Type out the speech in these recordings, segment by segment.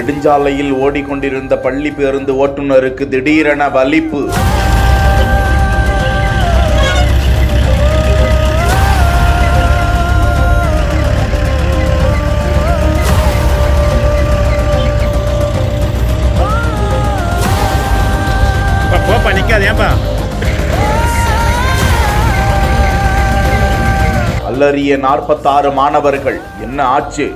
நெடுஞ்சாலையில் ஓடிக்கொண்டிருந்த பள்ளி பேருந்து ஓட்டுநருக்கு திடீரென வலிப்பு. அலறிய 46 மாணவர்கள். என்ன ஆச்சு?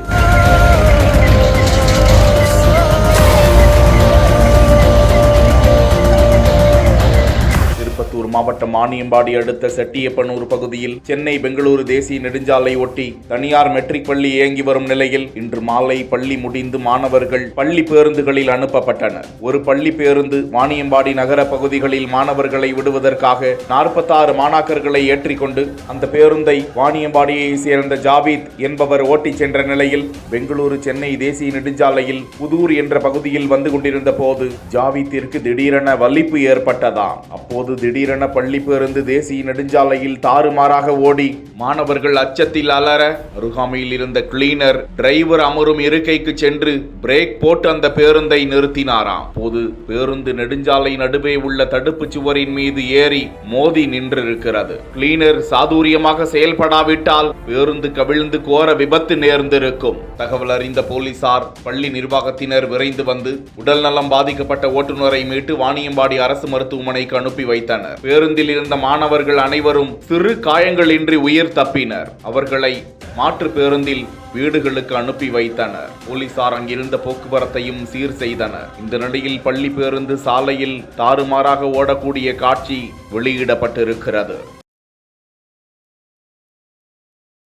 திருப்பத்தூர் மாவட்டம் வாணியம்பாடி அடுத்த செட்டியப்பனூர் பகுதியில் சென்னை பெங்களூரு தேசிய நெடுஞ்சாலை ஒட்டி தனியார் மெட்ரிக் பள்ளி இயங்கி வரும் நிலையில் இன்று மாலை பள்ளி முடிந்து மாணவர்கள் பள்ளி பேருந்துகளில் அனுப்பப்பட்டனர். ஒரு பள்ளி பேருந்து வாணியம்பாடி நகர பகுதிகளில் மாணவர்களை விடுவதற்காக 46 மாணாக்கர்களை ஏற்றிக்கொண்டு அந்த பேருந்தை வாணியம்பாடியை சேர்ந்த ஜாவித் என்பவர் ஓட்டிச் சென்ற நிலையில் பெங்களூரு சென்னை தேசிய நெடுஞ்சாலையில் புதூர் என்ற பகுதியில் வந்து கொண்டிருந்த போது ஜாவித்திற்கு திடீரென வலிப்பு ஏற்பட்டதாம். அப்போது திடீரென பள்ளி பேருந்து தேசிய நெடுஞ்சாலையில் தாறுமாறாக ஓடி மாணவர்கள் அச்சத்தில் அலற அருகாமையில் இருந்த கிளீனர் டிரைவர் அமரும் இருக்கைக்கு சென்று பிரேக் போட்டு அந்த பேருந்தை நிறுத்தினாராம். போது பேருந்து நெடுஞ்சாலை நடுவே உள்ள தடுப்பு சுவரின் மீது ஏறி மோதி நின்றிருக்கிறது. கிளீனர் சாதுரியமாக செயல்படாவிட்டால் பேருந்து கவிழ்ந்து கோர விபத்து நேர்ந்திருக்கும். தகவல் அறிந்த போலீசார் பள்ளி நிர்வாகத்தினர் விரைந்து வந்து உடல்நலம் பாதிக்கப்பட்ட ஓட்டுநரை மீட்டு வாணியம்பாடி அரசு மருத்துவமனைக்கு அனுப்பி வைத்தனர். பேருந்தில் இருந்த மாணவர்கள் அனைவரும் சிறு காயங்களின்றி உயிர் தப்பினர். அவர்களை மாற்று பேருந்தில் வீடுகளுக்கு அனுப்பி வைத்தனர். போலீசார் அங்கிருந்த போக்குவரத்தையும் சீர் செய்தனர். இந்த நிலையில் பள்ளி பேருந்து சாலையில் தாறுமாறாக ஓடக்கூடிய காட்சி வெளியிடப்பட்டிருக்கிறது.